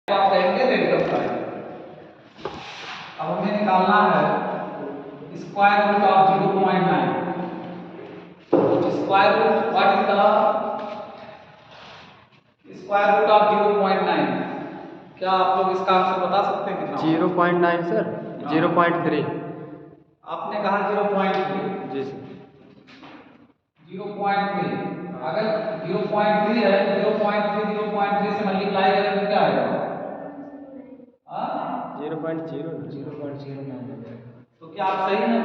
आप कहेंगे radical sign. अब हमें निकालना है square root of 0.9। Square root, what is the square root of 0.9? क्या आप लोग इसका आंसर बता सकते हैं कितना? 0.9 सर, 0.3। आपने कहा 0.3। जी सर। 0.3। अगर 0.3 है, 0.3 से मल्टीप्लाई करें तो क्या आएगा? 0.09। तो क्या आप सही हैं?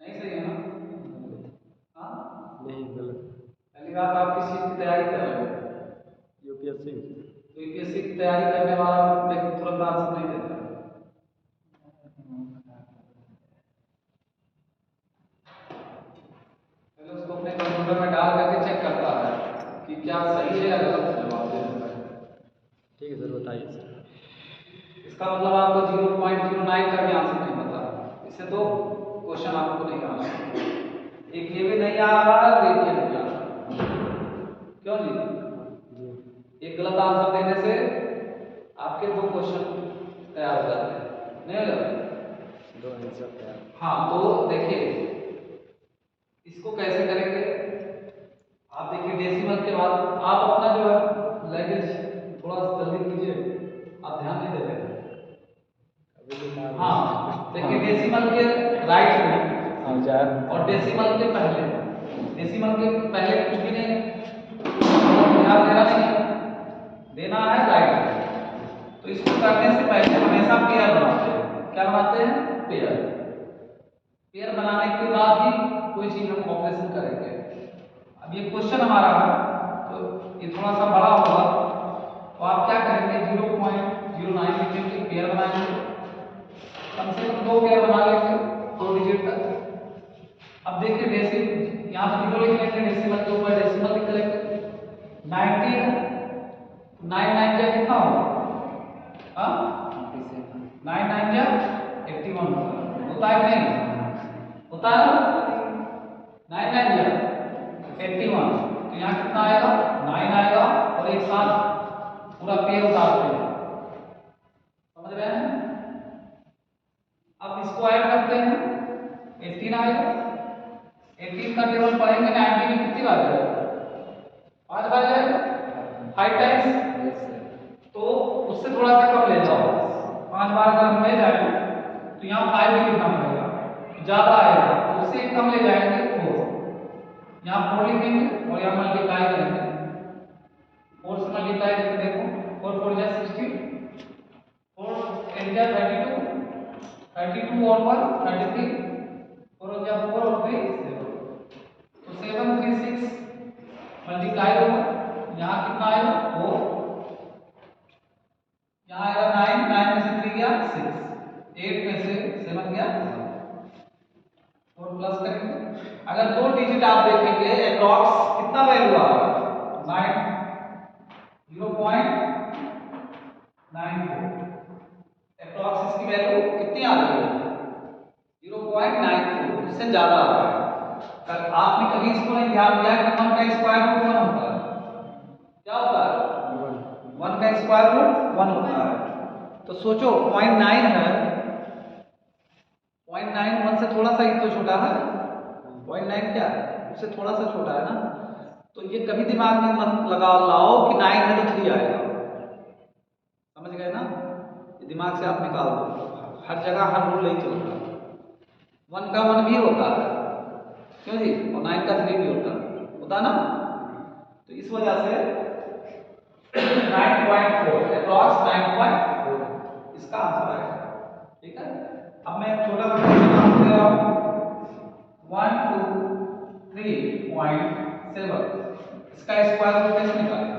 नहीं सही है ना? हाँ, नहीं, गलत। पहली बात, आप किस चीज की तैयारी कर रहे हो? यूपीएससी। तो यूपीएससी की तैयारी करने वाला व्यक्ति तुरंत आंसर नहीं देता। पहले उसको अपने कंप्यूटर में डाल करके चेक करता है कि क्या सही है या गलत जवाब दे रहा है। ठीक है सर, बताइए सर। इसका मतलब आपको 0.09 का भी आंसर नहीं पता। इससे तो क्वेश्चन आपको नहीं आना। एक ये भी नहीं आ रहा है और एक ये नहीं आ रहा। क्यों जी? एक गलत आंसर देने से आपके दो क्वेश्चन तैयार हो जाते हैं, नहीं हो जाते? दो आंसर तैयार। हाँ, तो देखिए इसको कैसे करेंगे। आप देखिए डेसिमल के बाद आप अपना जो है लैंग्वेज थोड़ा जल्दी कीजिए, आप ध्यान नहीं दे रहे हैं। हाँ, देखिए डेसिमल के राइट में और डेसिमल के पहले कुछ भी नहीं है, ध्यान देना नहीं है, देना है राइट में। तो इसको करने से पहले हमेशा पेयर बनाते हैं। क्या बनाते हैं? पेयर। पेयर बनाने के बाद ही कोई चीज हम ऑपरेशन करेंगे। अब ये क्वेश्चन हमारा है तो ये थोड़ा सा बड़ा होगा, तो आप क्या करेंगे 0.09 लिखेंगे, पेयर बनाएंगे, कम से कम 2 पेयर बना लेंगे 2 डिजिट तक। अब देखिए यहाँ पर 0 लिख लेंगे, डेसिमल के ऊपर डेसिमल लिख लेंगे। 90 है, 9 9 जा कितना होगा? 9 9 जा 81 होता है कि नहीं? होता है ना? 9 9 जा 81, तो यहाँ कितना आएगा? 9 आएगा और एक साथ पूरा पेयर उतारते हैं। समझ रहे हैं? अब इसको ऐड करते हैं, 18 आएगा। 18 का टेबल पढ़ेंगे, 90 में कितनी बार जाएगा? 5 बार जाएगा, 5 टाइम्स। तो उससे थोड़ा सा कम ले जाओ, 5 बार अगर हम ले जाए तो यहाँ 5 भी लिखना पड़ेगा, ज्यादा आएगा, तो उससे कम ले जाएंगे 4। यहाँ 4 लिखेंगे और यहाँ मल्टीप्लाई करेंगे। 4 से मल्टीप्लाई करके देखो, 4 4 जा 60, 4 8 जा 32, 32 और 1 33, 4 जा 4 और 3 7, तो 7 3 6 मल्टीप्लाई होगा। यहाँ कितना आएगा? 4। यहाँ आएगा 9, 9 में से 3 गया 6, 8 में से 7 गया 4 प्लस करेंगे। अगर 2 डिजिट आप देखेंगे अप्रॉक्स कितना वैल्यू आ रहा है? 0.94। अप्रॉक्स इसकी वैल्यू कितनी आ रही है? 0.94, उससे ज्यादा आ रहा है। आपने कभी इसको नहीं ध्यान दिया कि 1 का स्क्वायर रूट 1 होता है? क्या होता है? 1 का स्क्वायर रूट 1 होता है। तो सोचो 0.9 है, 0.9 1 से थोड़ा सा ही तो छोटा है। 0.9 क्या है? उससे थोड़ा सा छोटा है ना। तो ये कभी दिमाग में मत लगा लाओ कि 9 है तो 3 आएगा। समझ गए ना? ये दिमाग से आप निकाल दो, हर जगह हर रूल नहीं चलता। 1 का 1 भी होता है, क्यों जी? और 9 का 3 भी होता ना। तो इस वजह से 9.4 अप्रॉक्स 9.4 इसका आंसर आएगा। ठीक है, अब मैं एक छोटा सा क्वेश्चन दे रहा हूं। 1 2 3.7 इसका स्क्वायर रूट कैसे निकालेंगे?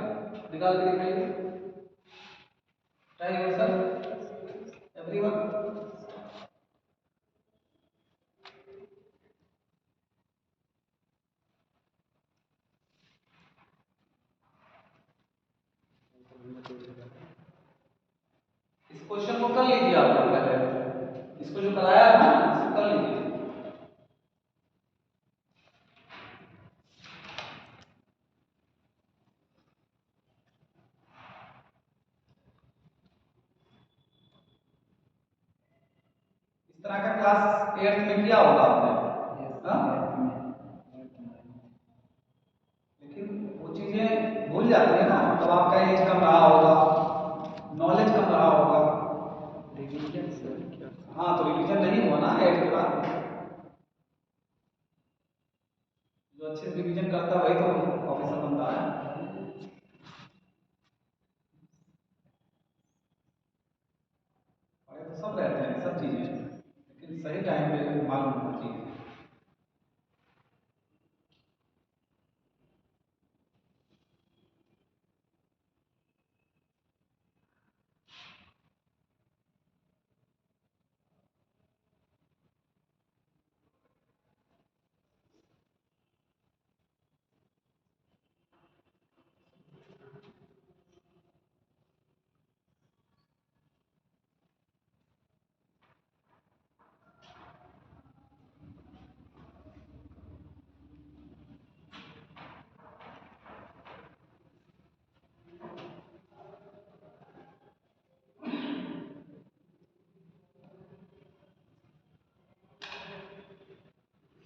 निकाल के दिखाइए। Try yourself everyone. इस क्वेश्चन को कर लीजिए आप लोग पहले, इसको जो कराया है ना इसको कर लीजिए। तरह का क्लास 8th में किया होगा आपने, हाँ? लेकिन वो चीजें भूल जाती है ना, तब आपका एज कम रहा होगा, नॉलेज कम रहा होगा। रिवीजन सर क्या? हाँ, तो रिवीजन नहीं हुआ ना 8 के बाद। जो अच्छे से रिवीजन करता है वही तो ऑफिसर बनता है। पढ़े तो सब रहते हैं, सब चीजें, लेकिन सही टाइम पे मालूम होना चाहिए।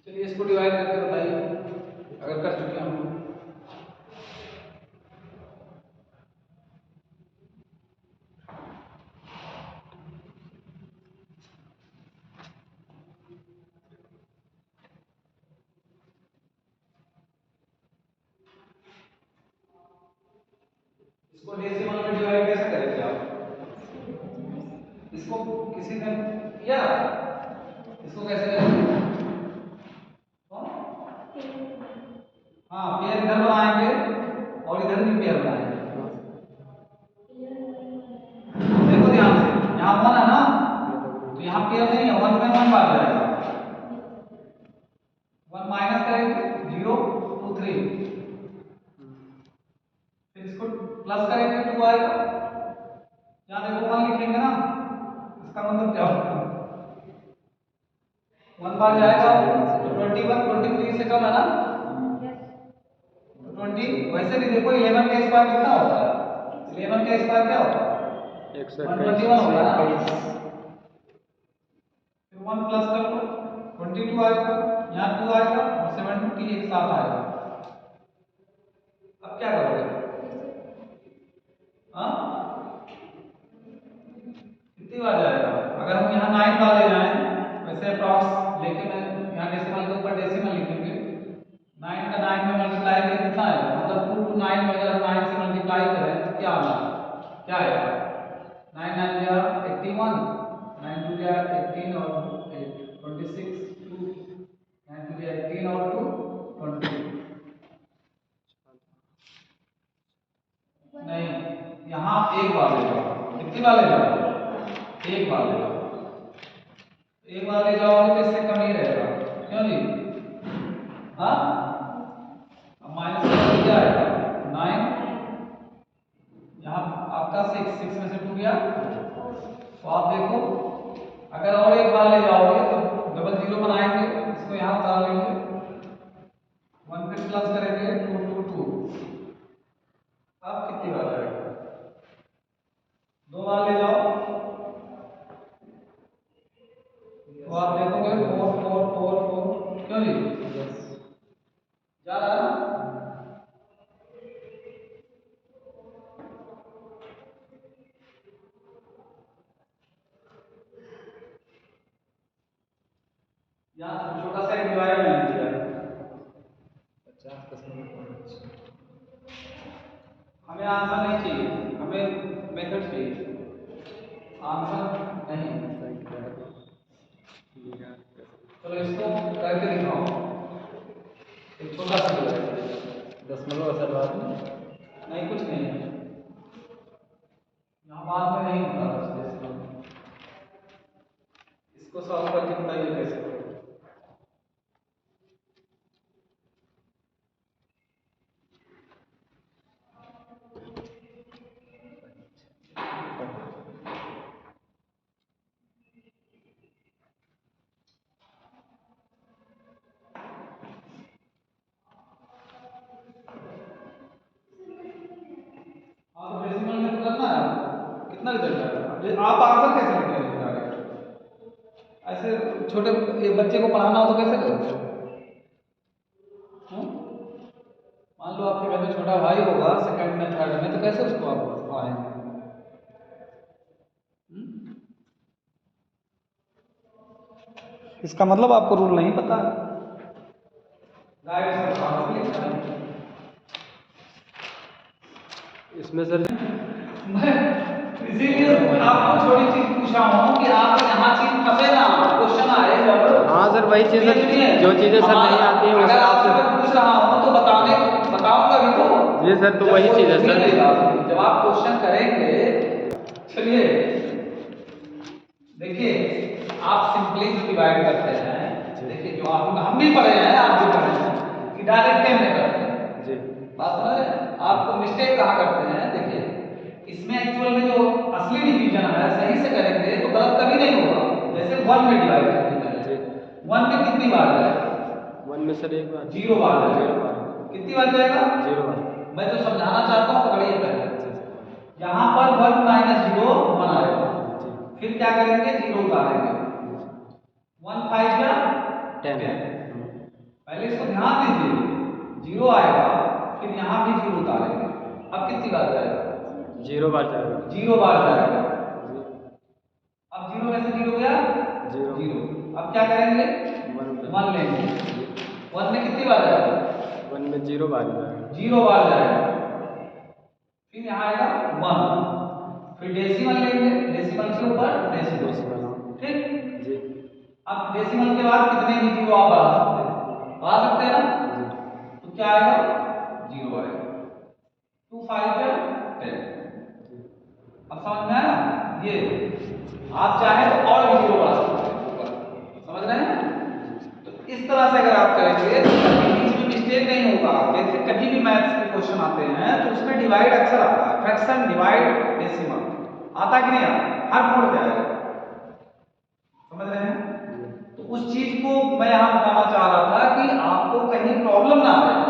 चलिए इसको डिवाइड करके बताइए, अगर कर चुके हैं हम तो। इसको डेसिमल में डिवाइड कैसे करेंगे आप? इसको किसी ने किया, इसको कैसे करेंगे? हाँ, पेयर इधर बनाएंगे और इधर भी पेयर बनाएंगे। देखो ध्यान से, यहाँ 1 है ना, तो यहाँ पेयर नहीं है, 1 में 1 बार जाएगा, 1 माइनस करेंगे 0 2 3, फिर इसको प्लस करेंगे 2 आएगा। यहाँ देखो 1 लिखेंगे ना, इसका मतलब क्या होगा? 1 बार जाएगा, 21 23 से कम है ना, 20। वैसे भी देखो 11 का स्क्वायर कितना होता है? 11 का स्क्वायर क्या होता है? 121 होगा ना। फिर 1 प्लस कर लो, 22 आएगा, यहाँ 2 आएगा और 70 एक साथ आएगा। अब क्या करोगे? हाँ, कितनी बार जाएगा? अगर हम यहाँ 9 डाले जाएं, वैसे अप्रॉक्स, लेकिन यहाँ डेसिमल के ऊपर डेसिमल लिखेंगे, 9 का 9 में मल्टीप्लाई करें कितना आएगा? मतलब 2 to 9 में अगर 9 से मल्टीप्लाई करें तो क्या आएगा? क्या आएगा? 9 9 जा 81, 9 2 जा 18 और 8 26, 2 9 2 जा 18 और 2 20। नहीं, यहाँ एक बार ले जाओ। कितनी बार ले जाओ? एक बार ले जाओ। एक बार ले जाओगे तो इससे कम ही रहेगा, क्यों जी? हाँ, अब माइनस कर क्या आएगा? 9, यहाँ आपका 6 में से 2 गया, तो आप देखो, अगर और एक बार ले जाओगे तो डबल जीरो बनाएंगे, इसको यहाँ उतार लेंगे, 1 फिर प्लस करेंगे 2 2 2। अब कितनी बार जाएगा? 2 बार ले जाओ, तो आप देखोगे 4 4 4 4, क्यों जी? जा रहा है ना? यहाँ छोटा सा एक डिवाइड मैंने दिया है, 50.5। हमें आंसर नहीं चाहिए, हमें मेथड चाहिए, आंसर नहीं। चलो इसको करके दिखाओ, एक छोटा सा डिवाइड। 10 सर बाद में नहीं, कुछ नहीं है, यहाँ बाद में नहीं होता बस डेसिमल। इसको सॉल्व करके बताइए कैसे करोगे। हाँ, तो डेसिमल में तो करना है आपको, कितना रिजल्ट आएगा? आप आंसर कैसे निकालेंगे डायरेक्ट? ऐसे छोटे ये बच्चे को पढ़ाना हो तो कैसे करोगे? मान लो आपके घर में छोटा भाई होगा सेकंड में थर्ड में, तो कैसे उसको आप पढ़ाएंगे? इसका मतलब आपको रूल नहीं पता है। इसमें सर मैं इसीलिए आपको छोटी चीज पूछा हूँ कि आप यहाँ चीज फंसे ना, क्वेश्चन आए जब। हाँ सर वही चीज़ है, जो चीज़ें सर नहीं आती हैं अगर उसका आपसे आपसे मैं पूछ रहा हूँ तो बताऊंगा भी तो। जी सर, तो वही चीज़ है सर। जब आप क्वेश्चन करेंगे, चलिए देखिए, आप सिंपली जो डिवाइड करते हैं, देखिए जो हम भी पढ़े हैं, आप भी पढ़े हैं कि डायरेक्ट टेन में करते हैं जी। बात समझ रहे हैं? आपको मिस्टेक कहाँ करते हैं? देखिए इसमें एक्चुअल में जो असली डिवीजन है सही से करेंगे तो गलत कभी नहीं होगा। जैसे 1 में डिवाइड करते हैं, 1 में कितनी बार जाएगा? 1 में सर एक बार 0 बार जाएगा। कितनी बार जाएगा? 0 बार। मैं जो समझाना चाहता हूँ पकड़िए पहले। यहाँ पर 1 माइनस 0 1 आएगा, फिर क्या करेंगे? 0 उतारेंगे। 1 5 जा 10। पहले इसको ध्यान दीजिए, 0 आएगा, फिर यहाँ भी 0 उतारेंगे। अब कितनी बार जाएगा? 0 बार जाएगा। 0 बार जाएगा। अब 0 में से 0 गया 0। अब क्या करेंगे? 1 लेंगे। 1 में कितनी बार जाएगा? 1 में 0 बार जाएगा। 0 बार जाएगा, फिर यहाँ आएगा 1, फिर डेसिमल लेंगे, डेसिमल के ऊपर डेसिमल। ठीक जी। अब डेसिमल के बाद कितने भी 0 आप बढ़ा सकते हैं ना? तो क्या आएगा? 0 आएगा। 2 5 10। अब समझ में आया? ये आप चाहे तो और भी 0 बढ़ा सकते हैं ऊपर, समझ रहे हैं? तो इस तरह से अगर आप करेंगे तो कभी बीच में मिस्टेक नहीं होगा। जैसे कभी भी मैथ्स के क्वेश्चन आते हैं तो उसमें डिवाइड अक्सर आता है, फ्रैक्शन डिवाइड डेसिमल आता कि नहीं आता? हर मोड पे आएगा, समझ रहे हैं? तो उस चीज को मैं यहां बताना चाह रहा था कि आपको कहीं प्रॉब्लम ना आए।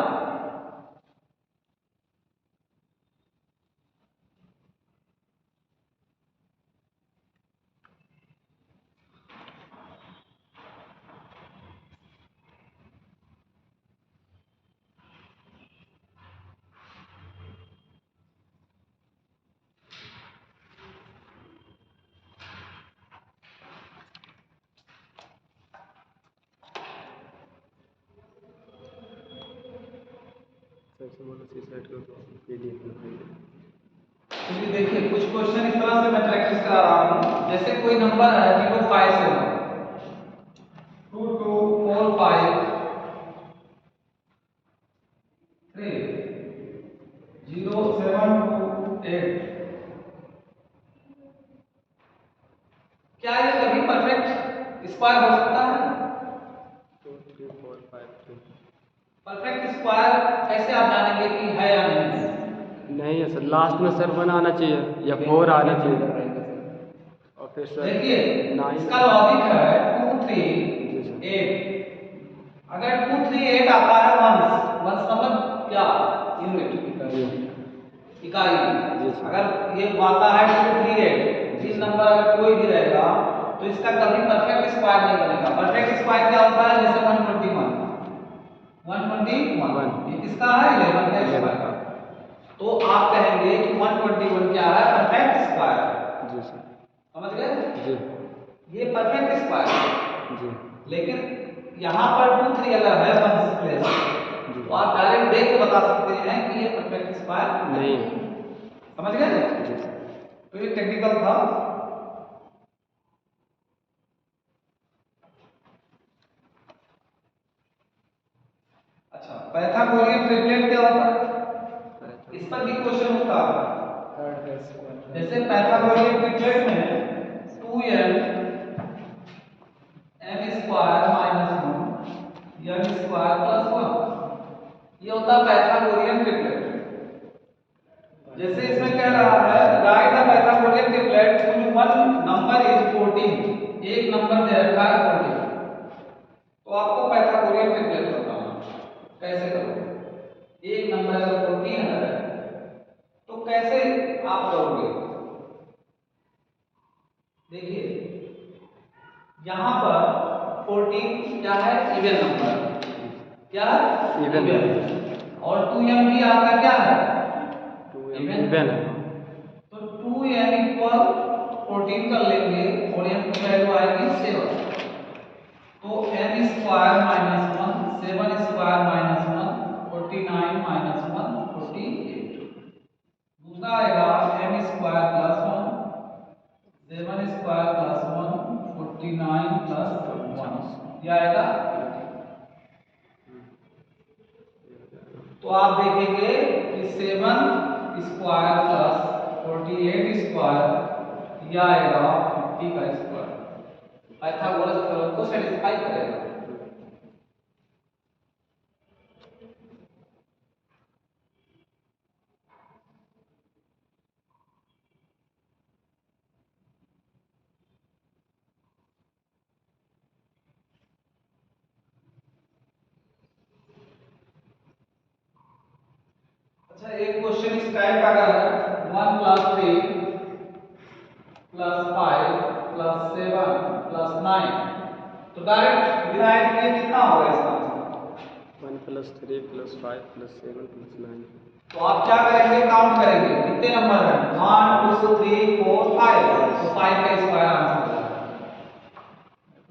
चलिए देखिए, कुछ क्वेश्चन इस तरह से मैं प्रैक्टिस करा रहा हूं। जैसे कोई नंबर है 057 2 2 4 5 3 0 7 2 8। क्या ये कभी परफेक्ट स्क्वायर हो सकता है? 2 3 4 5 3। परफेक्ट स्क्वायर कैसे आप जानेंगे कि है या नहीं? नहीं है सर, लास्ट में सर 1 आना चाहिए या 4 आना चाहिए। और फिर सर देखिए 9। इसका लॉजिक है 2 3 8। अगर 2 3 8 आता है वंस मतलब क्या? यूनिट, इकाई। अगर ये आता है 2 3 8, 3 नंबर अगर कोई भी रहेगा तो इसका कभी परफेक्ट स्क्वायर नहीं बनेगा। परफेक्ट स्क्वायर क्या होता है? जैसे 121 ये किसका है? 11 का स्क्वायर। तो आप कहेंगे कि 121 क्या है? Perfect square. जी सर, समझ गए? जी। ये परफेक्ट स्क्वायर है। जी। लेकिन यहाँ पर 2 3 अगर है 1 प्लेस तो आप डायरेक्ट देख के बता सकते हैं कि ये परफेक्ट स्क्वायर नहीं। समझ गए? तो ये टेक्निकल था। अच्छा, पाइथागोरियन ट्रिपलेट क्या होता है? इस पर भी क्वेश्चन होता है। जैसे पाइथागोरियन ट्रिपलेट में 2n m square minus 1 n square plus 1, ये होता है पाइथागोरियन ट्रिपलेट। जैसे इसमें कह रहा है right the Pythagorean triplet when one number is 14, एक नंबर दे रखा है 14, तो आपको पाइथागोरियन ट्रिपलेट बताना कैसे करोगे? एक नंबर अगर 14 है तो कैसे आप करोगे? देखिए यहाँ पर 14 क्या है, इवन नंबर, क्या है, इवन और 2m भी आपका क्या है, इवन है। तो 2m इक्वल 14 कर लेंगे और m की वैल्यू आएगी 7, तो m square minus 1, 7 square minus 1, 49 minus 1, 48। दूसरा आएगा m square plus 1, 7 square plus 1, 49 plus 1, यह आएगा। तो आप देखेंगे कि 7 स्क्वायर प्लस 48 स्क्वायर यह आएगा 50 का स्क्वायर, पाइथागोरस थ्योरम को सेटिस्फाई करेगा। अच्छा, एक क्वेश्चन इस टाइप का अगर है 1 प्लस 3 प्लस 5 प्लस 7 प्लस 9, तो डायरेक्ट डिवाइड किए कितना होगा इसका, 1 प्लस 3 प्लस 5 प्लस 7 प्लस 9। तो आप क्या करेंगे, काउंट करेंगे कितने नंबर हैं, 1 2 3 4 5, तो 5 का स्क्वायर आंसर होगा।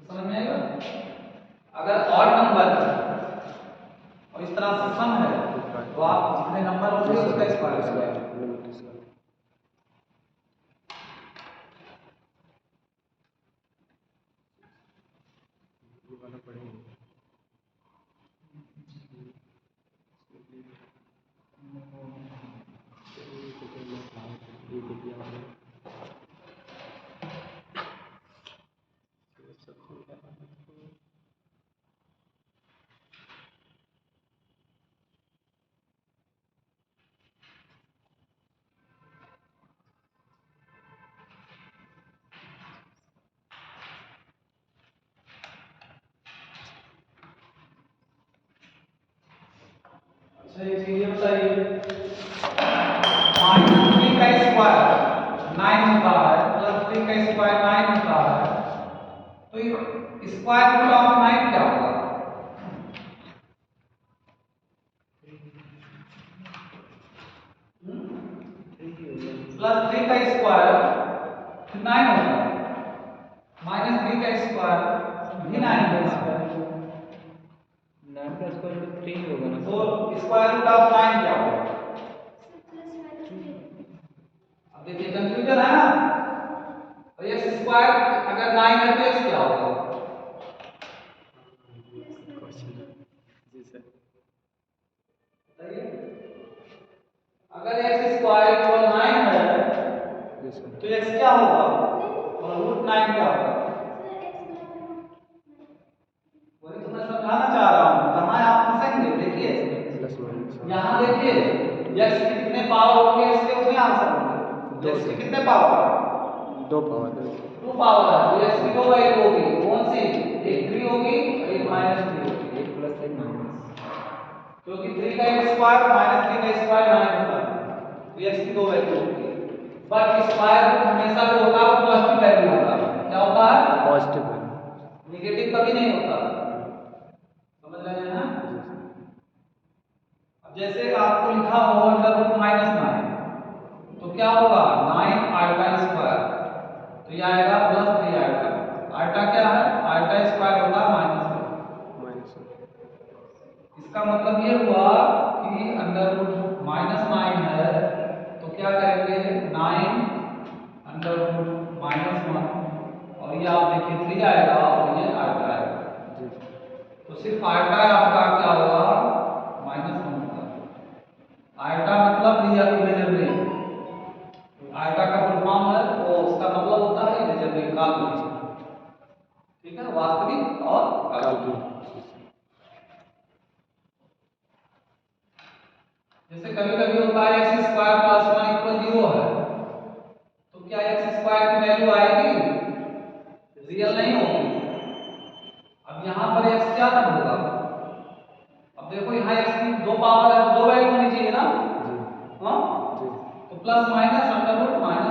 समझ में आएगा। अगर ऑड नंबर और इस तरह से सम है तो आप जितने नंबर होंगे उसका स्क्वायर करेंगे। अच्छा, ये चीजें बताइए, -3 का स्क्वायर 9 होता है, +3 का स्क्वायर 9 होता है, तो ये स्क्वायर रूट ऑफ 9 क्या होगा, +3 का स्क्वायर 9 होता है, -3 का स्क्वायर भी 9 होता है, 9 का स्क्वायर रूट 3 होगा ना, तो स्क्वायर रूट ऑफ 9 क्या होगा। अब देखिए कंफ्यूजन है ना, तो x स्क्वायर अगर 9 है तो x क्या होगा, बताइए। अगर x स्क्वायर इक्वल 9 है तो x क्या होगा और रूट 9 क्या होगा, वही तो मैं समझाना चाह रहा हूँ, कहाँ आप फंसेंगे। देखिए यहाँ देखिए x के कितने पावर होंगे, इसके उतने आंसर होंगे। x के कितने पावर, 2 पावर है, 2 पावर है, तो x की 2 वैल्यू होगी, कौन सी, एक 3 होगी और एक -3 होगी, एक प्लस एक माइनस, क्योंकि 3 का स्क्वायर -3 का स्क्वायर 9 होता है, तो x की 2 वैल्यू होगी। बट स्क्वायर रूट हमेशा जो होता है वो पॉजिटिव वैल्यू होता है, क्या होता है, पॉजिटिव है। नेगेटिव कभी नहीं होता, समझ रहे हैं ना। अब जैसे आपको लिखा हो √-9, तो क्या होगा 9 आल्टा स्क्वायर, तो ये आएगा +3 आल्टा, आल्टा क्या है, आल्टा स्क्वायर होता है -1। इसका मतलब ये हुआ कि √-9 है, तो क्या करेंगे 9 √-1, और ये आप देखिए 3 आएगा और ये आल्टा आएगा, तो सिर्फ आल्टा आपका क्या होगा, -1 होगा। आल्टा मतलब लिया इमेजिनरी, आल्टा का फुल फॉर्म है, वो उसका मतलब होता है इमेजिनरी, काल्पनिक, ठीक है, वास्तविक और काल्पनिक। जैसे कभी कभी होता है x स्क्वायर प्लस 1 इक्वल 0 है, तो क्या x स्क्वायर की वैल्यू आएगी, रियल नहीं होगी। अब यहाँ पर x क्या तब होगा, अब देखो यहाँ x की 2 पावर है, 2 वैल्यू होनी चाहिए ना, हाँ, तो प्लस माइनस √-1,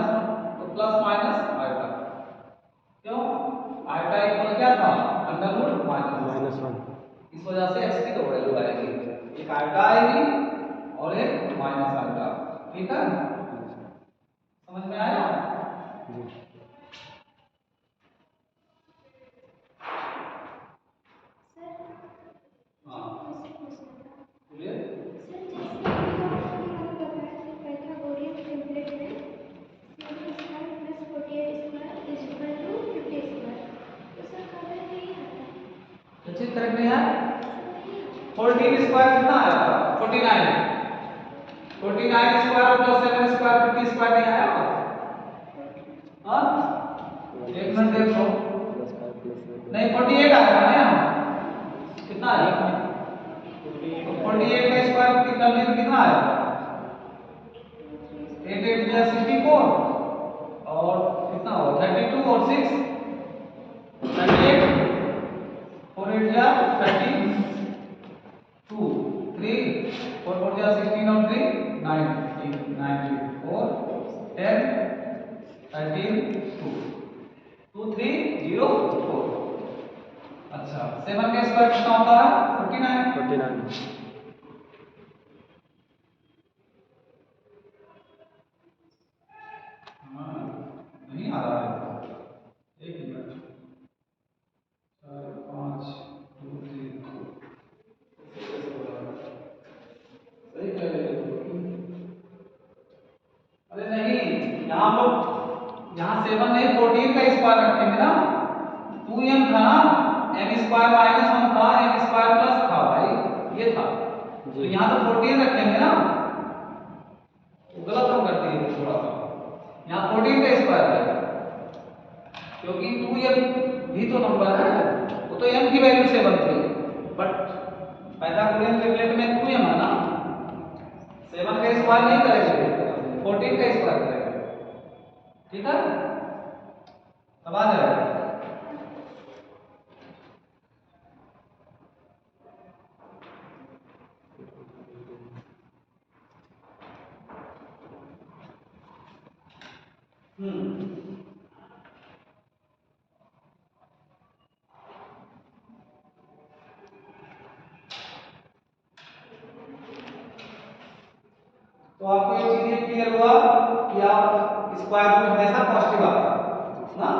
तो प्लस माइनस आल्टा, क्यों, आल्टा आयोटा इक्वल क्या था, अंडर रूट माइनस -1। इस वजह से x की दो वैल्यू आएगी, एक आयोटा आएगी और एक माइनस आयोटा। ठीक है, समझ में आया? जी। हाँ बोलिए। चीज करेक्ट नहीं है। 14 स्क्वायर कितना आया था, 49 स्क्वायर प्लस 7 स्क्वायर 50 स्क्वायर नहीं आया? हाँ एक मिनट देखो, नहीं 48 आया था ना यहाँ, कितना आया? तो 48 का स्क्वायर करने से कितना आया? 8 8 जा 64 और कितना हुआ 32 और 6 38 4 8 जा 32 3 4 4 जा 16 और 3 19 4 10 13 2 2 3 0 4। अच्छा 7 का स्क्वायर कितना होता है 49। 49। हाँ नहीं आ रहा है, एक मिनट 4 5 2 3 सही कह रहे हो। अरे नहीं, यहाँ लोग यहाँ 7 नहीं 14 का स्क्वायर रखेंगे ना, 2m था ना, m स्क्वायर -1 था, m स्क्वायर प्लस था भाई, ये था, तो यहाँ तो 14 रखेंगे ना, तो गलत हम कर दिए थोड़ा सा, यहाँ 14 का स्क्वायर है, क्योंकि 2m भी तो नंबर है, वो तो m की वैल्यू 7 थी, बट पाइथागोरियन ट्रिपलेट में 2m है ना, 7 का स्क्वायर नहीं करेंगे, 14 का स्क्वायर करेंगे। ठीक है, अब आ जाएगा। तो आपको ये चीज क्लियर हुआ कि आप स्क्वायर रूट हमेशा पॉजिटिव आता है ना,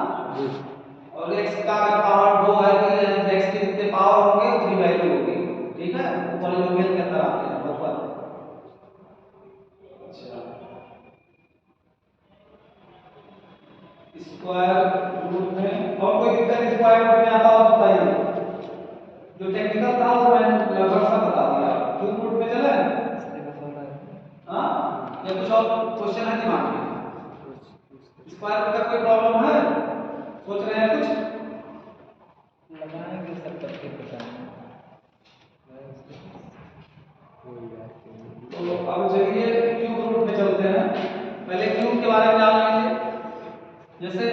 और x का अगर पावर 2 है तो x के जितने पावर होंगे उतनी वैल्यू होगी। ठीक है, वो पॉलिनोमियल के अंदर आते हैं बराबर। अच्छा स्क्वायर रूट में और कोई दिक्कत स्क्वायर रूट में आता हो तो बताइए, जो टेक्निकल था वो मैंने लगभग सब बता दिया। क्यूब रूट में चले हाँ, या कुछ और क्वेश्चन है दिमाग में? स्क्वायर रूट का कोई प्रॉब्लम है, सोच रहे हैं कुछ? लगाएंगे सब करके बताएंगे। तो अब चलिए क्यूब रूट में चलते हैं, पहले क्यूब के बारे में जान लीजिए। जैसे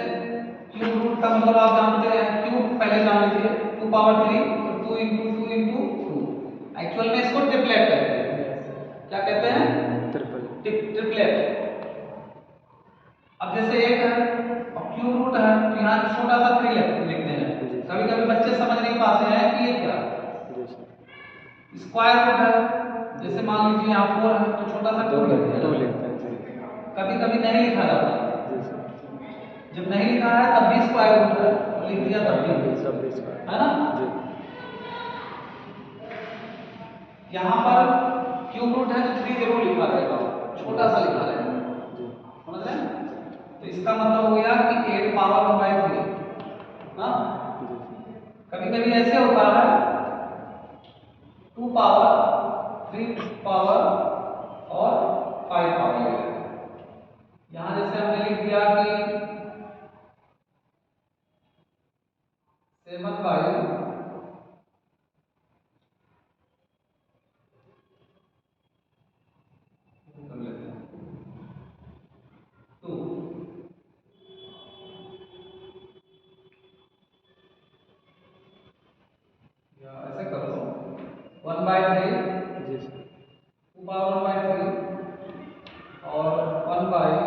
क्यूब रूट का मतलब आप जानते हैं, क्यूब पहले जान लीजिए 2 पावर 3, तो 2 into 2 into 2, एक्चुअल में इसको ट्रिपलेट कहते हैं। क्या कहते हैं? ट्रिपलेट। अब जैसे एक है और क्यूब रूट है, तो यहाँ छोटा सा 3 लिखते हैं। कभी कभी बच्चे समझ नहीं पाते हैं कि ये क्या है। स्क्वायर रूट है, जैसे मान लीजिए यहाँ 4 है तो छोटा सा 2 लिखते हैं। कभी कभी नहीं लिखा जाता, जब नहीं लिखा है तब भी स्क्वायर रूट है, और लिख दिया तब भी, है ना। यहाँ पर क्यूब रूट है तो 3 जरूर लिखा रहेगा, छोटा सा लिखा रहेगा, समझ रहे हैं? तो इसका मतलब हो गया कि 8 पावर 1/3। हाँ, कभी कभी ऐसे होता है 2 पावर 3 पावर और 5 पावर। यहाँ जैसे हमने लिख दिया कि 7/2 या ऐसे कर लो 1/3 2 पावर 1/3 और 1/3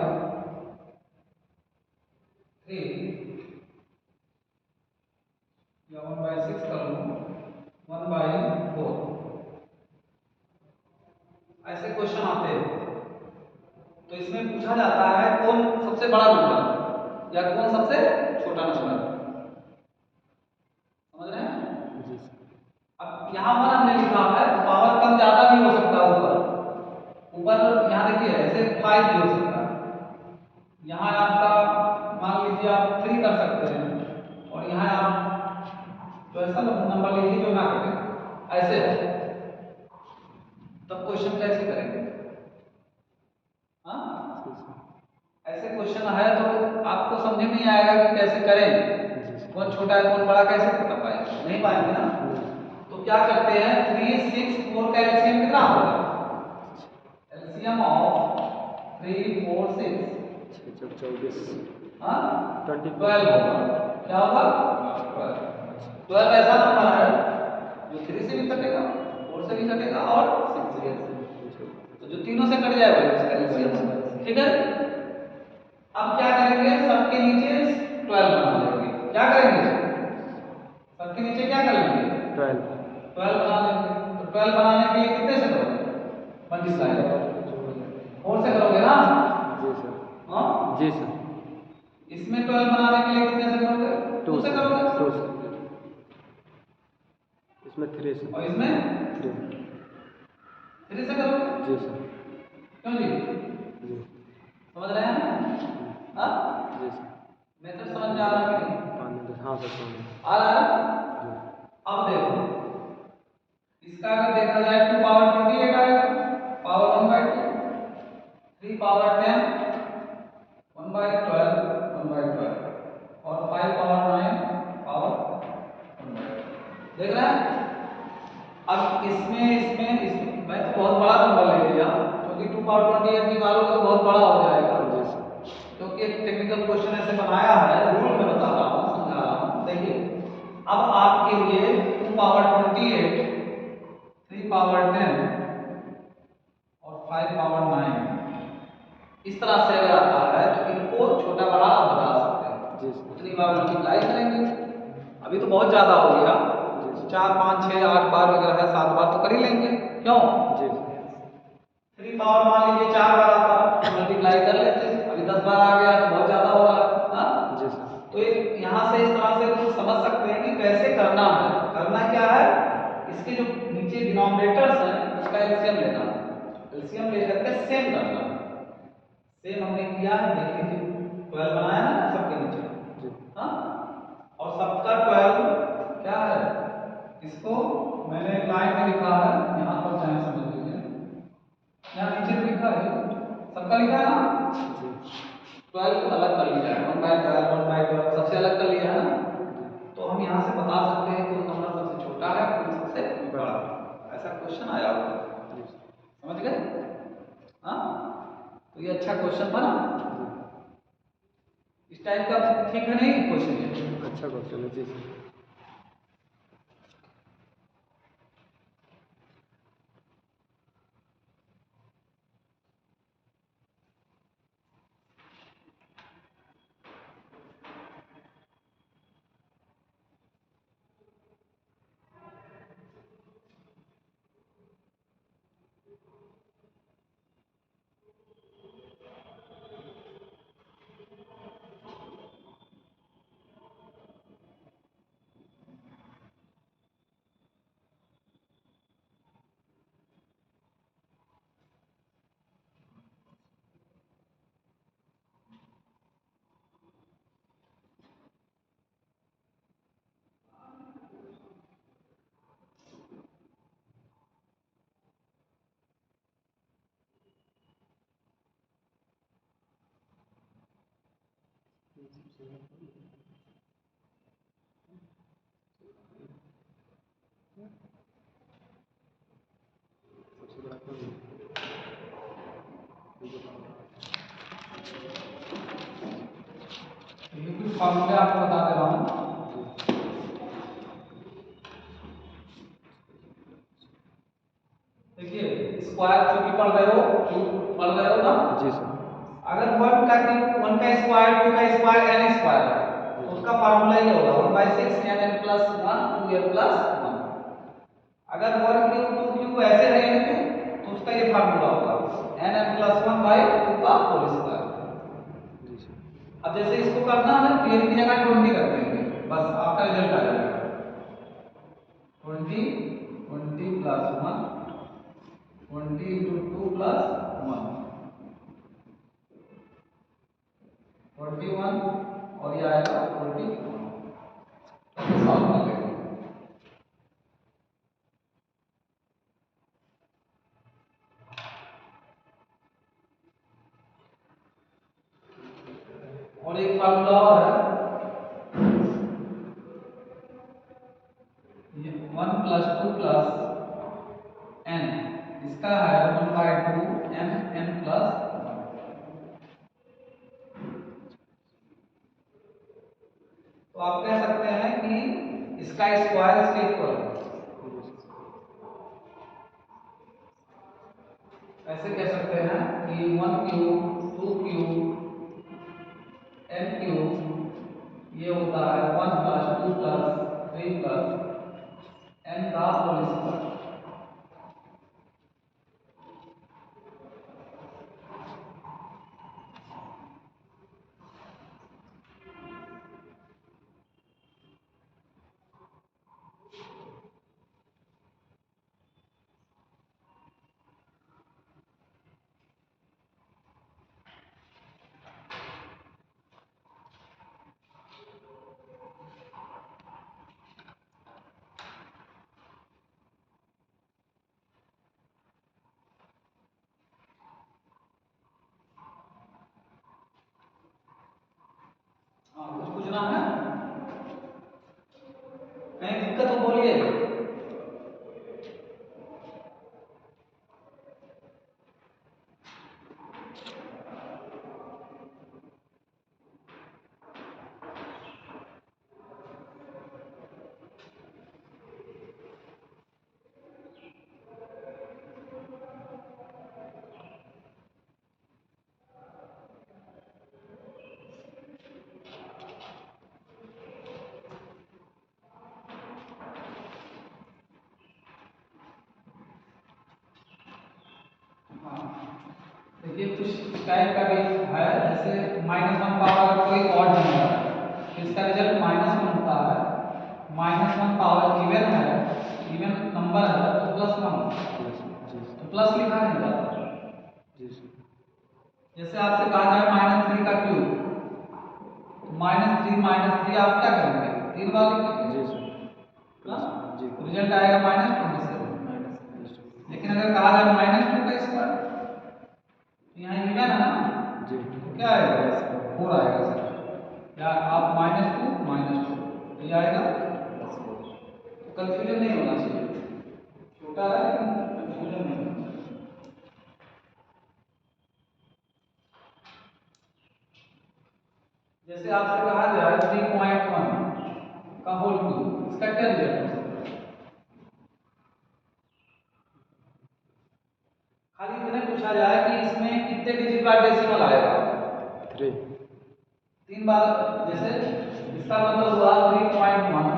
तो इसमें पूछा जाता है कौन सबसे बड़ा नंबर या कौन सबसे छोटा नंबर, समझ रहे हैं? जी सर। अब यहाँ पर हमने लिखा है पावर कम ज्यादा भी हो सकता है, ऊपर यहाँ देखिए ऐसे 5 भी हो सकता है, यहाँ आपका मान लीजिए आप 3 कर सकते हैं और यहाँ आप जो ऐसा नंबर लीजिए जो ना करें, ऐसे है। तब क्वेश्चन कैसे करेंगे? हाँ, ऐसे क्वेश्चन है तो आपको समझ नहीं आएगा कि कैसे करें, कौन छोटा है कौन बड़ा कैसे पता पाएंगे, नहीं पाएंगे ना। तो क्या करते हैं 3, 6, 4 का एलसीएम कितना होगा? एलसीएम ऑफ 3, 4, 6 24 हाँ 12 होगा। क्या होगा? 12 ऐसा नंबर है जो 3 से भी कटेगा, 4 से भी कटेगा और 6 से भी, तो जो तीनों से कट जाएगा उसका एलसीएम। ठीक है, अब क्या करेंगे, सबके नीचे 12 बना लेंगे। क्या करेंगे, सबके नीचे क्या कर लेंगे? 12 बना लेंगे। तो 12 बनाने के लिए कितने से करोगे? मल्टीप्लाई 4 से करोगे ना? जी सर। हाँ जी सर। इसमें 12 बनाने के लिए कितने से करोगे? 2 से करोगे। 2 से। इसमें 3 से। और इसमें 3 से करोगे। जी सर। क्यों जी? जी। समझ रहे हैं? हाँ जी सर। मेथड समझ में आ रहा है कि नहीं? हाँ सर समझ आ रहा है। अब देखो इसका अगर देखा जाए 2 पावर 28 आएगा, पावर 1/2, 3 पावर 10, 1/12, 1/12 और 5 पावर 9 पावर 1/12। देख रहे हैं? अब इसमें मैं तो बहुत बड़ा नंबर ले लिया क्योंकि 2 पावर 28 निकालोगे तो बहुत बड़ा हो जाएगा, क्योंकि एक टेक्निकल क्वेश्चन ऐसे बनाया है, रूल में बता रहा हूँ, समझा रहा हूँ। देखिए अब आपके लिए 2 पावर 28, 3 पावर 10 और 5 पावर 9 इस तरह से अगर आता है तो इनको छोटा बड़ा आप बता सकते हैं, उतनी बार मल्टीप्लाई करेंगे। अभी तो बहुत ज्यादा हो गया, 4, 5, 6, 8 बार अगर है 7 बार तो कर ही लेंगे, क्यों? 3 पावर मान लीजिए 4 बार आता तो मल्टीप्लाई कर लेते, अभी 10 बार आ गया तो बहुत ज्यादा हो रहा है। हाँ जी सर। तो यहाँ से इस तरह से लोग समझ सकते हैं कि कैसे करना है। करना क्या है, इसके जो नीचे डिनोमिनेटर्स हैं उसका एलसीएम लेना, एलसीएम लेकर के सेम करना। सेम हमने किया है, देखिए 12 बनाया है ना सबके नीचे, हाँ और सबका 12 क्या है, इसको मैंने लाइन में लिखा है, यहाँ पर चाहे समझ लीजिए, यहाँ नीचे भी लिखा है, सबका लिखा है ना, 12 को अलग कर लिया है, 1/12, 1/12 सबसे अलग कर लिया है ना। तो हम यहाँ से बता सकते हैं कौन नंबर सबसे छोटा है कौन सबसे बड़ा। ऐसा क्वेश्चन आया होगा, समझ गए? हाँ तो ये अच्छा क्वेश्चन बना, इस टाइप का ठीक है नहीं क्वेश्चन? ये अच्छा क्वेश्चन है जी सर। फॉर्मूले आपको बता दे रहा हूँ। देखिए स्क्वायर क्योंकि पढ़ रहे हो ना जी सर। अगर 1 का क्यूब 1 का स्क्वायर 2 का स्क्वायर n स्क्वायर है तो उसका फार्मूला ये होगा 1/6 n plus 1 2n plus 1। अगर 1 क्यूब 2 क्यूब ऐसे रहेंगे तो उसका ये फार्मूला होगा एन एन प्लस 1 बाई 2 का होल स्क्वायर। जी सर। अब जैसे इसको करना है तो ये की जगह 20 कर देंगे, बस आपका रिजल्ट आ जाएगा 20 20 प्लस 1 20 इंटू 2 प्लस 1 41 और ये आएगा 41। सॉल्व कर लेंगे। और एक फार्मूला और है, 1 प्लस 2 प्लस n, इसका है 1/2 m n प्लस 1। तो आप कह सकते हैं कि इसका स्क्वायर इसके इक्वल है। ऐसे कह सकते हैं कि 1 क्यूब 2 क्यूब n क्यूब ये होता है 1 प्लस 2 प्लस 3 प्लस n का होल स्क्वायर। कुछ पूछना है, कहीं दिक्कत हो बोलिए। देखिए कुछ टाइप का भी है, जैसे -1 पावर अगर कोई ऑड नंबर है तो इसका रिजल्ट -1 होता है। -1 पावर इवन है, इवन नंबर है तो +1, तो प्लस लिखा नहीं जाता। जैसे आपसे कहा जाए -3 का क्यूब, तो -3 आप क्या करेंगे, 3 बार लिखेंगे, रिजल्ट आएगा -27। लेकिन अगर कहा जाए -2 का स्क्वायर, यहाँ इवन है ना, तो क्या आएगा, 4 आएगा सर, या आप -2 तो ये आएगा +4। कंफ्यूजन नहीं होना चाहिए, छोटा है लेकिन कंफ्यूजन नहीं होना चाहिए। जैसे आपसे कहा जाए 3.1 का होल क्यूब, इसका क्या रिजल्ट हो सकता है? खाली इतने पूछा जाए कि इसमें कितने डिजिट बार डेसिमल आएगा, 3 बार। जैसे इसका मतलब हुआ 3.1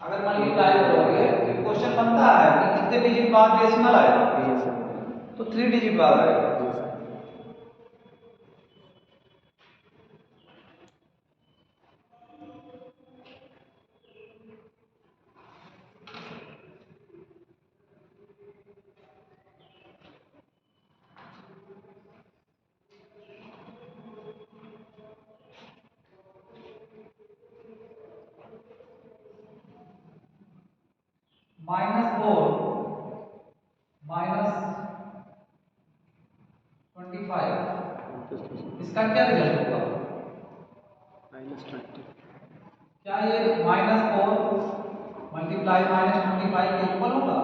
अगर मल्टीप्लाई करोगे तो क्वेश्चन बनता है कि कितने डिजिट बाद डेसिमल आएगा, तो 3 डिजिट बाद आएगा। -4 -25 इसका क्या रिजल्ट होगा, -20। क्या ये -4 मल्टीप्लाई -25 के इक्वल होगा?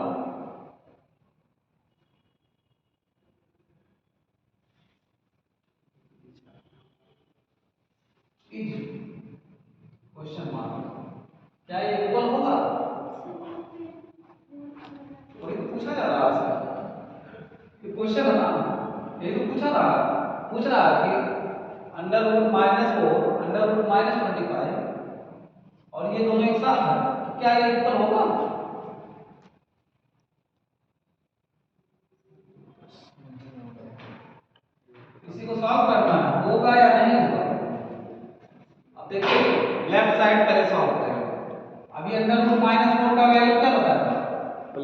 क्वेश्चन मार्क, क्या ये इक्वल होगा? वही तो पूछा जा रहा है, क्वेश्चन है ना, ये तो पूछ रहा है कि √-4 √-25 और ये दोनों एक साथ है, तो क्या ये इक्वल होगा?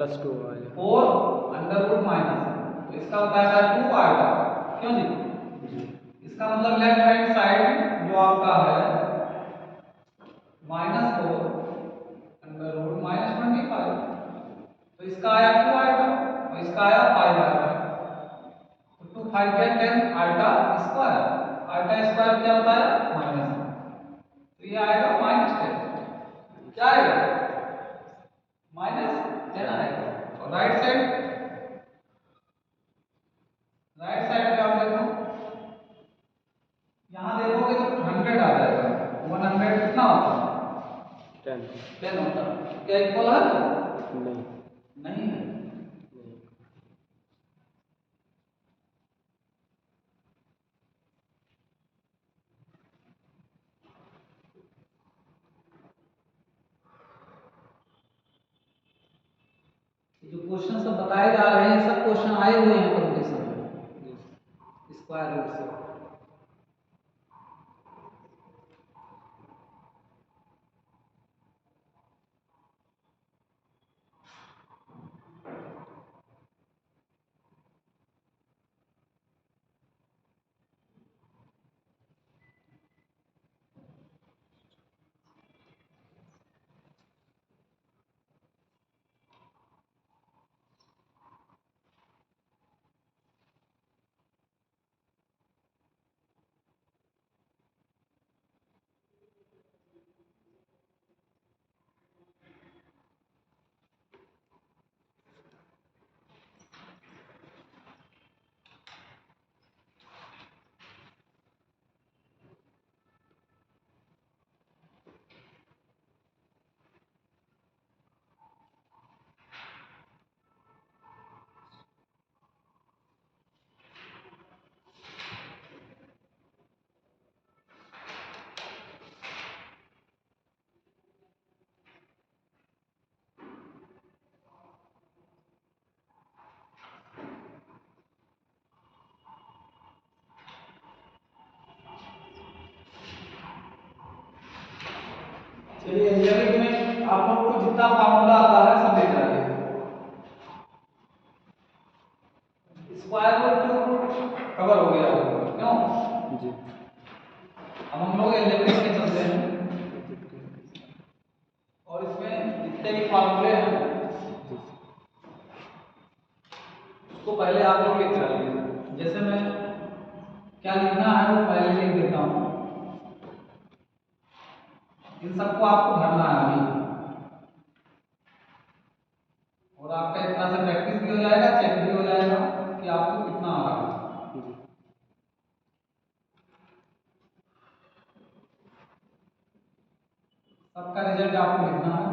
+2 आ जाएगा। 4 अंडर रूट माइनस, तो इसका बताया था 2 आएगा, क्यों जी? जी इसका मतलब लेफ्ट हैंड साइड जो आपका है -4 अंडर रूट -25, तो इसका आया 2 आएगा और इसका आया 5 आएगा, तो 2 5 क्या 10 आल्टा स्क्वायर, आल्टा स्क्वायर क्या होता है माइनस, तो ये आएगा -10, क्या आएगा -10 आएगा। और राइट साइड पे आप देखो, यहाँ देखोगे तो 100 आ जाएगा, 100 कितना होता है 10 10 होता है, क्या इक्वल है नहीं नहीं है। जो क्वेश्चन सब बताए जा रहे हैं सब क्वेश्चन आए हुए हैं कंपटीशन में स्क्वायर रूट से। चलिए एलजेब्रिक में आप लोग को जितना फार्मूला आता है सब लिख डालिए। स्क्वायर रूट क्यूब कवर हो गया होगा, क्यों? जी अब हम लोग एलजेब्रिक में चलते हैं और इसमें जितने भी फार्मूले हैं उसको पहले आप लोग लिख डालिए। जैसे मैं क्या लिखना है वो पहले लिख देता हूँ, इन सबको आपको भरना है अभी, और आपका एक तरह से प्रैक्टिस भी हो जाएगा, चेक भी हो जाएगा कि आपको कितना आ रहा है। जी सबका रिजल्ट आपको लिखना है।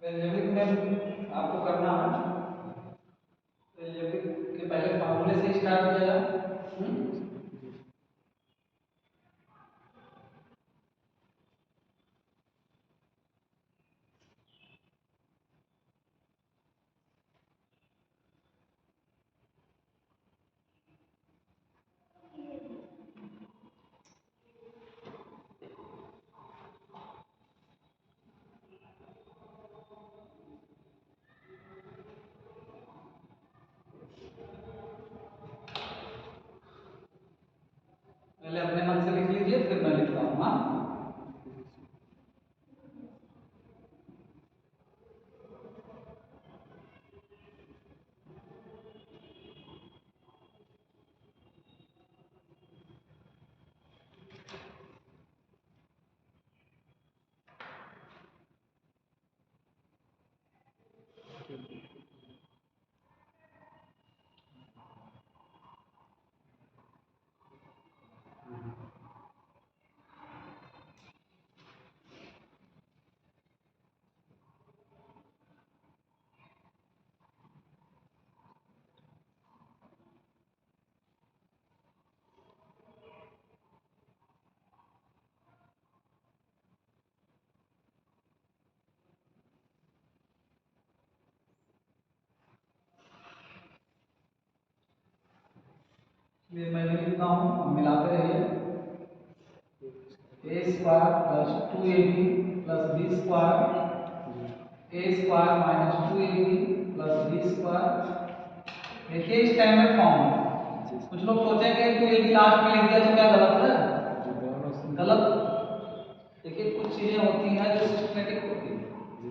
एल्जेब्रिक में आपको करना है, तो एल्जेब्रिक के पहले फार्मूले से स्टार्ट किया जाए। पहले अपने मन से लिख लीजिए, फिर मैं लिखता हूँ। हाँ, इसलिए मैं भी लिखता हूँ, अब मिलाते रहिए। A square plus 2ab plus b square, a square minus 2ab plus b square. देखिए स्टैंडर्ड फॉर्म है। कुछ लोग सोचेंगे 2ab लास्ट में लिख दिया तो क्या गलत है? गलत। देखिए कुछ चीजें होती हैं जो सिस्टमेटिक होती है,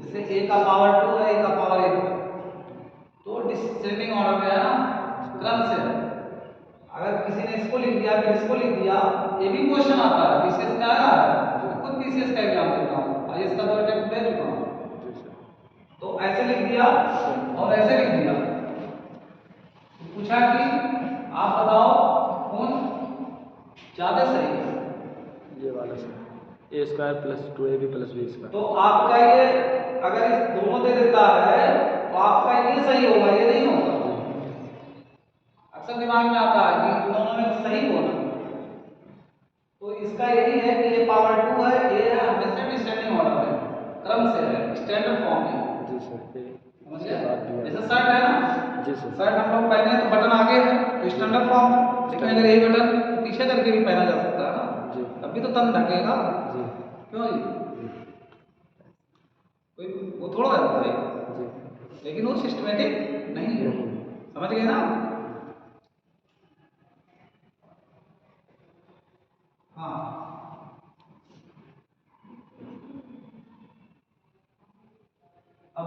जैसे a का पावर 2 है, a का पावर 1 है, तो डिसेंडिंग ऑर्डर में है ना, क्रम से है। अगर किसी ने इसको लिख दिया फिर इसको लिख दिया, ये भी क्वेश्चन आता है, बीसीएस में आया है, मैं खुद बीसीएस का एग्जाम देता हूँ, आईएएस का 2 अटेम्प्ट दे चुका हूँ। तो ऐसे लिख दिया और ऐसे लिख दिया, तो पूछा कि आप बताओ कौन ज्यादा सही है? ये वाला sir, a square plus 2ab plus b square. तो आपका ये अगर इस दोनों दे देता है तो आपका ये सही होगा, ये नहीं होगा। अक्सर दिमाग में आता है कि दोनों में सही होना, तो इसका यही है कि ये पावर 2 है, ये है हमेशा डिसेंडिंग ऑर्डर है, क्रम से है, स्टैंडर्ड फॉर्म है। जी सर, समझ गए? जैसे शर्ट है ना, जी सर, शर्ट हम लोग पहने तो बटन आगे है तो स्टैंडर्ड फॉर्म है, लेकिन अगर यही बटन पीछे करके भी पहना जा सकता है ना, जी, तब भी तो तन ढकेगा। जी, क्यों जी? कोई वो थोड़ा रहता है, जी, लेकिन वो सिस्टमेटिक नहीं है। समझ गए ना? हाँ, अब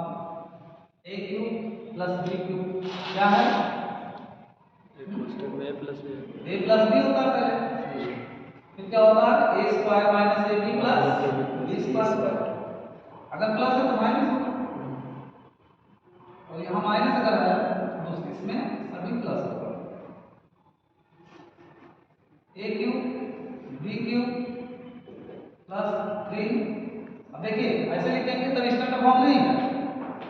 ए क्यूब प्लस बी क्यूब क्या है? में ए प्लस बी होता है पहले, फिर क्या होता है? A square minus a b plus b square. अगर प्लस है तो माइनस होगा, और यहाँ माइनस अगर है तो इसमें सभी प्लस होगा। ए क्यूब बी क्यूब प्लस 3। अब देखिए ऐसे लिखेंगे तब स्टैंडर्ड फॉर्म नहीं है।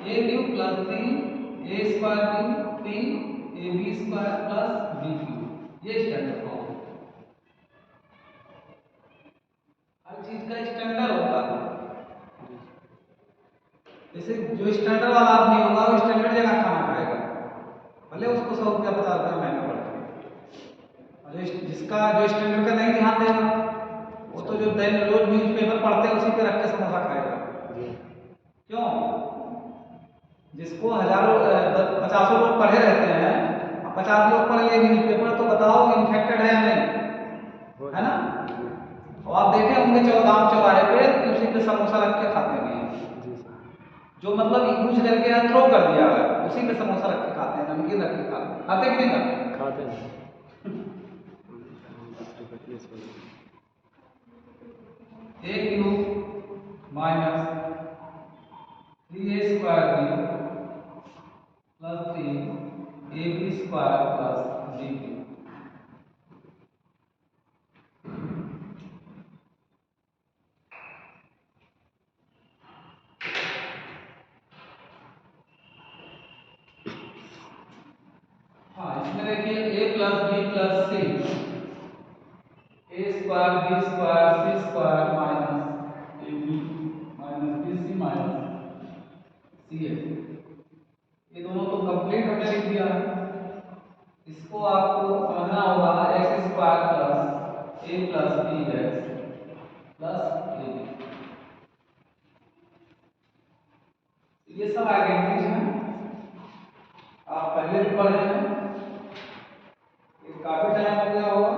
A cube plus 3 a square cube 3 a b square plus b cube, ये स्टैंडर्ड फॉर्म है। हर चीज का स्टैंडर्ड होता है। जैसे जो स्टैंडर्ड वाला आदमी होगा वो स्टैंडर्ड जगह खाना खाएगा, भले उसको 100 रुपया 50 रुपया महंगा पड़े। और जो स्टैंडर्ड का नहीं ध्यान देगा वो तो जो रोज न्यूज़पेपर पढ़ते हैं उसी पे रख के समोसा खाएगा। क्यों? जिसको हजारों 50 लोग पढ़े रहते हैं, 50 लोग पढ़ लिए न्यूज़पेपर, तो बताओ इन्फेक्टेड है या नहीं? है ना? और आप देखे होंगे चौगाम चौराहे पे कि उसी पे समोसा रख के खाते हैं, जो मतलब यूज करके थ्रो कर दिया है उसी पे समोसा रख के खाते हैं, नमकीन रख के खाते कि नहीं खाते? खाते हैं। A cube minus 3a square b plus 3 a b square plus b cube. हाँ, इसमें देखिए a plus b plus c, a square b square c square minus a b minus b c minus c a, ये दोनों तो complete हमने लिख दिया है। इसको आपको समझना होगा x square plus a plus b x plus a b, ये सब आइडेंटिटीज हैं, आप पहले भी पढ़े हैं, ये काफी टाइम हो गया होगा।